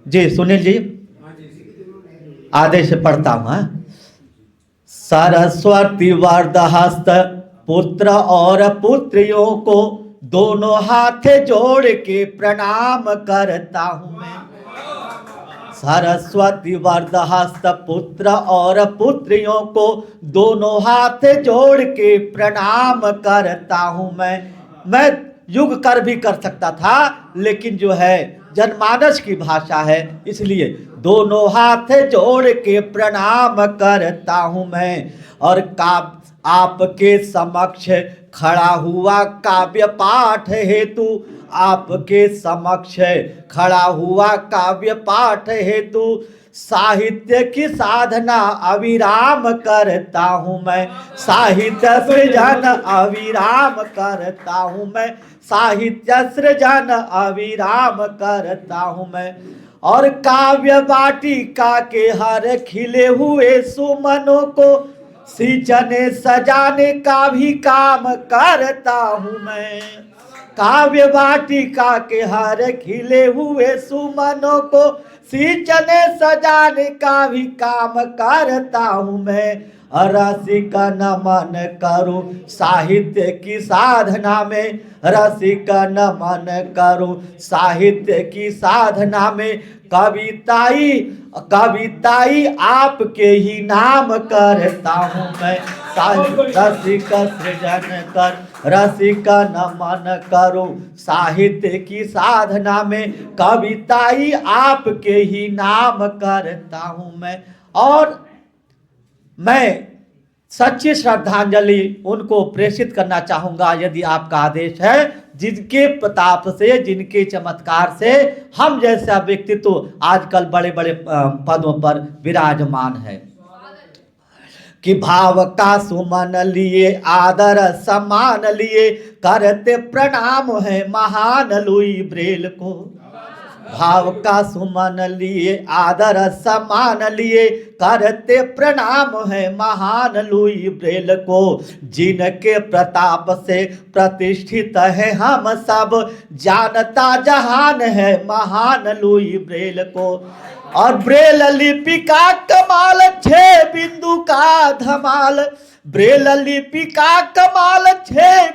जी सुनील जी आदेश से पढ़ता हूं। सरस्वती वरदहस्त पुत्र और पुत्रियों को दोनों हाथ जोड़ के प्रणाम करता हूं मैं। सरस्वती वरदहस्त पुत्र और पुत्रियों को दोनों हाथ जोड़ के प्रणाम करता हूं मैं युग कर भी कर सकता था, लेकिन जो है जनमानस की भाषा है, इसलिए दोनों हाथ जोड़ के प्रणाम करता हूं मैं। और आपके समक्ष खड़ा हुआ काव्य पाठ हेतु, आपके समक्ष खड़ा हुआ काव्य पाठ हेतु साहित्य की साधना अविराम करता हूं मैं। साहित्य सृजन अविराम करता हूं मैं। साहित्य सृजन अविराम करता हूं मैं। और काव्य वाटिका के हर खिले हुए सुमनों को सींचने सजाने का भी काम करता हूं मैं। काव्य वाटिका के हर खिले हुए सुमनों को सींचने सजाने का भी काम करता हूं मैं। रसिक नमन करूं साहित्य की साधना में, रसिक नमन करूं साहित्य की साधना में। कविताई आपके ही नाम करता हूं मैं। रसिक सृजन कर रसिक नमन करूं साहित्य की साधना में, कविताई आपके ही नाम करता हूं मैं। और मैं सच्ची श्रद्धांजलि उनको प्रेषित करना चाहूंगा, यदि आपका आदेश है, जिनके प्रताप से, जिनके चमत्कार से हम जैसा व्यक्तित्व आजकल बड़े बड़े पदों पर विराजमान है। कि भाव का सुमन लिए आदर सम्मान लिए करते प्रणाम है महान लुई ब्रेल को। भाव का सुमन लिए आदर सम्मान लिए करते प्रणाम है महान लुई ब्रेल को। जिनके प्रताप से प्रतिष्ठित है हम सब, जानता जहान है महान लुई ब्रेल को। और ब्रेल लिपि का कमाल 6 बिंदु का धमाल, ब्रेल लिपि का कमाल 6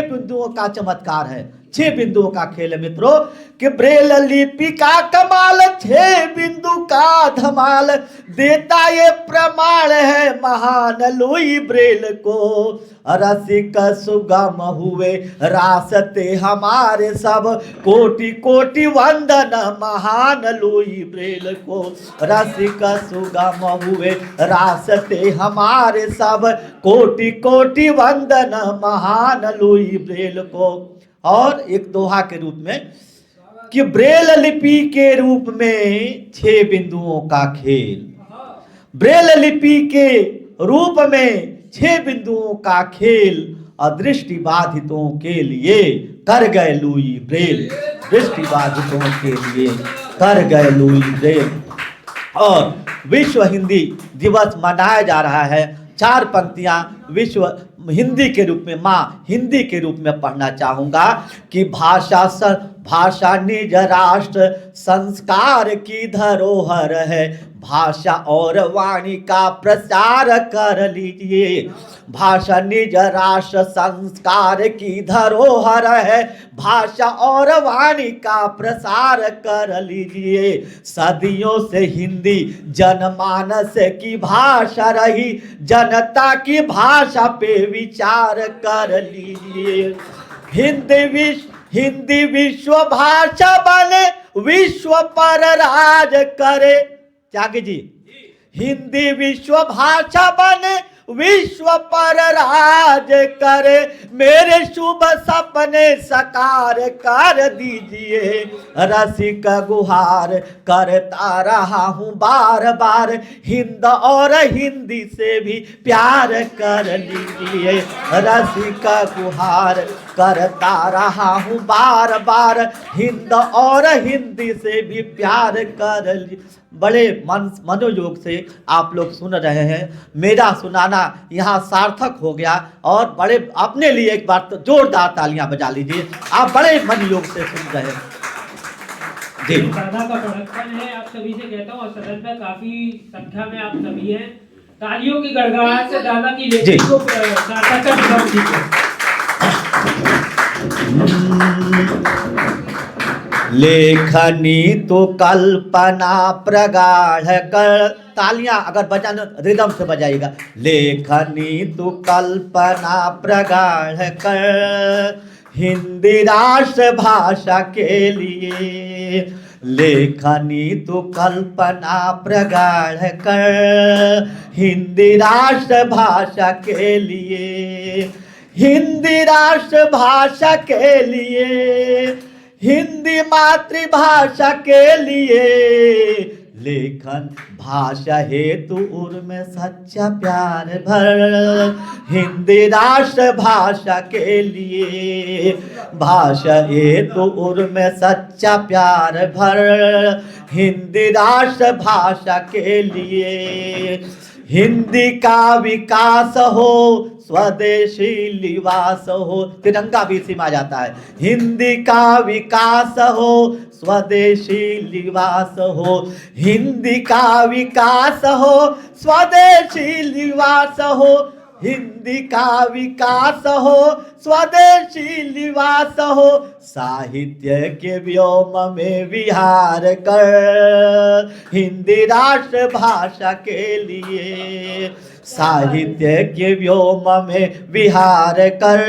बिंदुओं का चमत्कार है, 6 बिंदुओं का खेल है मित्रों। कि ब्रेल लिपि का कमाल 6 बिंदु का धमाल, देता ये प्रमाण है महान लुई ब्रेल को। रसिक सुगम हुए रास्ते हमारे सब, कोटि कोटि वंदन महान लुई ब्रेल को। रसिक सुगम हुए रास्ते हमारे सब, कोटि कोटि वंदन महान लुई ब्रेल को। और एक दोहा के रूप में कि ब्रेल लिपि के रूप में 6 बिंदुओं का खेल, ब्रेल लिपि के रूप में 6 बिंदुओं का खेल, अदृष्टि बाधितों के लिए कर गए लुई ब्रेल, दृष्टि बाधितों के लिए कर गए लुई ब्रेल। और विश्व हिंदी दिवस मनाया जा रहा है। 4 पंक्तियां विश्व हिंदी के रूप में, माँ हिंदी के रूप में पढ़ना चाहूँगा। कि भाषा निज राष्ट्र संस्कार की धरोहर है, भाषा और वाणी का प्रचार कर लीजिए। भाषा निज राष्ट्र संस्कार की धरोहर है, भाषा और वाणी का प्रसार कर लीजिए। सदियों से हिंदी जनमानस की भाषा रही, जनता की भाषा पे विचार कर लीजिए। हिंदी विश्व भाषा बने, विश्व पर राज करे। त्यागी जी, हिंदी विश्व भाषा बने, विश्व पर राज करे। मेरे शुभ सपने साकार कर दीजिए। रसिक गुहार करता रहा हूँ बार बार, हिंद और हिंदी से भी प्यार कर लीजिए। रसिक गुहार करता रहा हूँ बार बार, हिंद और हिंदी से भी प्यार कर लीजिए। बड़े मनोयोग से आप लोग सुन रहे हैं, मेरा सुनाना यहाँ सार्थक हो गया। और बड़े अपने लिए एक बार तो जोरदार तालियां बजा लीजिए, आप बड़े मनोयोग से सुन रहे हैं। जी। साधा का प्रोडक्शन है, आप सभी से कहता हूँ, और सदन में काफी संख्या में आप सभी हैं, तालियों की गड़गड़ाहट से दादा की लेखनी को सार्थक कर दीजिए। लेखनी तो कल्पना प्रगाढ़ कर, तालियां अगर बजाना रिदम से बजाइएगा। लेखनी तो कल्पना प्रगाढ़ कर हिंदी राष्ट्र भाषा के लिए, लेखनी तो कल्पना प्रगाढ़ कर हिंदी राष्ट्र भाषा के लिए, हिंदी राष्ट्र भाषा के लिए, हिंदी मातृभाषा के लिए, लेखन भाषा हेतु उर्मे सच्चा प्यार भर, हिंदी राष्ट्र भाषा के लिए, भाषा हेतु उर्मे सच्चा प्यार भर, हिंदी राष्ट्र भाषा के लिए, हिंदी का विकास हो स्वदेशी लिबास हो, तिरंगा भी इसी में आ जाता है। हिंदी का विकास हो स्वदेशी लिबास हो, हिंदी का विकास हो स्वदेशी लिबास हो, हिंदी का विकास हो स्वदेशी लिबास हो, साहित्य के व्योम में विहार कर हिंदी राष्ट्र भाषा के लिए, साहित्य के व्योम में विहार कर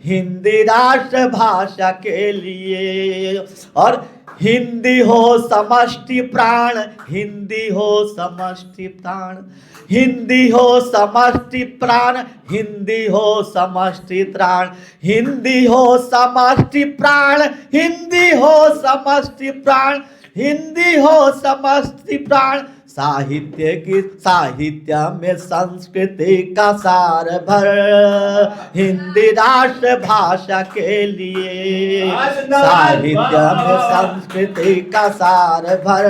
हिंदी राष्ट्र भाषा के लिए। और हिंदी हो समष्टि प्राण, हिंदी हो समष्टि प्राण, हिंदी हो समष्टि प्राण, हिंदी हो समष्टि त्राण, हिंदी हो समष्टि प्राण, हिंदी हो समष्टि प्राण, हिंदी हो समष्टि प्राण, साहित्य की साहित्य में संस्कृति का सार भर हिंदी राष्ट्र भाषा के लिए, साहित्य में संस्कृति का सार भर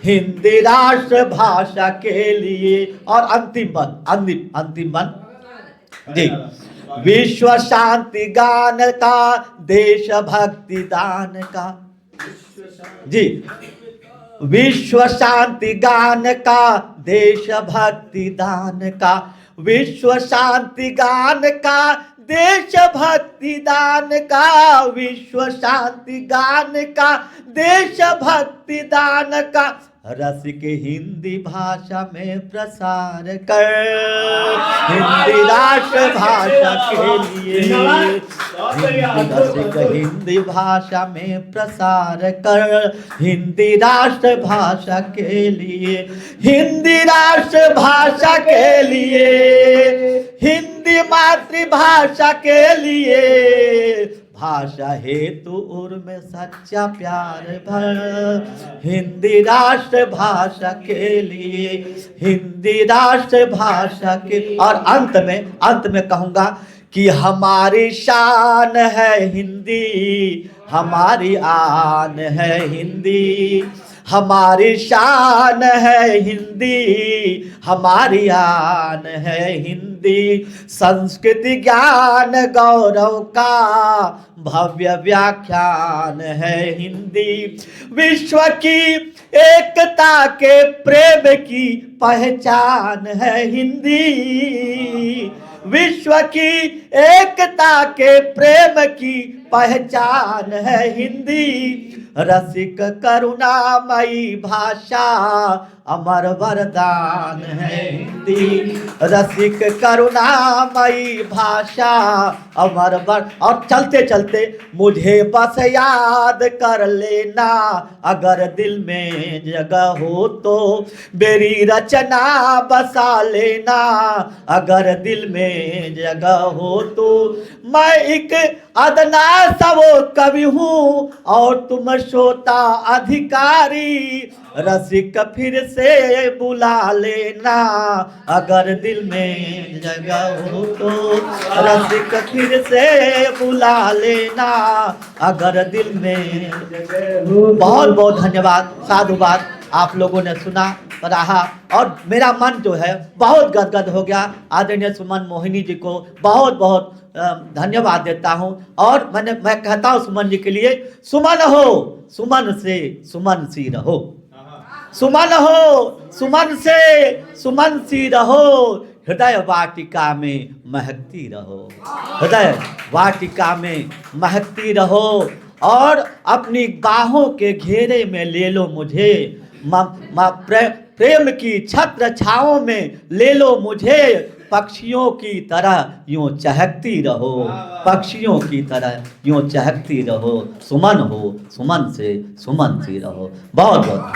हिंदी राष्ट्र भाषा के लिए। और अंतिम बन जी, विश्व शांति गान का, देशभक्ति दान का, जी, विश्व शांति गान का, देशभक्ति दान का, विश्व शांति गान का, देशभक्ति दान का, विश्व शांति गान का, देशभक्ति दान का, रसिक हिंदी भाषा में प्रसार कर हिंदी राष्ट्र भाषा के लिए, रसिक हिंदी भाषा में प्रसार कर हिंदी राष्ट्र भाषा के लिए, हिंदी राष्ट्र भाषा के लिए, हिंदी मातृभाषा के लिए, भाषा हेतु उर्मे सच्चा प्यार भर हिंदी राष्ट्र भाषा के लिए, हिंदी राष्ट्र भाषा के। और अंत में कहूंगा कि हमारी शान है हिंदी, हमारी आन है हिंदी, हमारी शान है हिंदी, हमारी आन है हिंदी, संस्कृति ज्ञान गौरव का भव्य व्याख्यान है हिंदी, विश्व की एकता के प्रेम की पहचान है हिंदी, विश्व की एकता के प्रेम की पहचान है हिंदी, रसिक करुणामयी भाषा अमर वरदान है हिंदी, रसिक करुणामयी भाषा अमर वर। और चलते चलते मुझे बस याद कर लेना, अगर दिल में जगह हो तो मेरी रचना बसा लेना, अगर दिल में जगह हो तो मैं एक अदना सा वो कवि हूँ और तुम श्रोता अधिकारी, रसिक फिर से बुला लेना, अगर दिल में जगह हो तो रसिक फिर से बुला लेना, अगर दिल में जगह हो। बहुत बहुत धन्यवाद, साधुवाद। आप लोगों ने सुना, रहा, और मेरा मन जो है बहुत गदगद हो गया। आदरणीय सुमन मोहिनी जी को बहुत बहुत धन्यवाद देता हूँ। और मैं कहता हूँ सुमन जी के लिए, सुमन हो सुमन से सुमन सी रहो, सुमन हो सुमन से सुमन सी रहो, हृदय वाटिका में महकती रहो, हृदय वाटिका में महकती रहो। और अपनी बाहों के घेरे में ले लो मुझे, प्रेम की छत्र छाओं में ले लो मुझे, पक्षियों की तरह यूं चहकती रहो, पक्षियों की तरह यूं चहकती रहो, सुमन हो सुमन से सुमन सी रहो। बहुत बहुत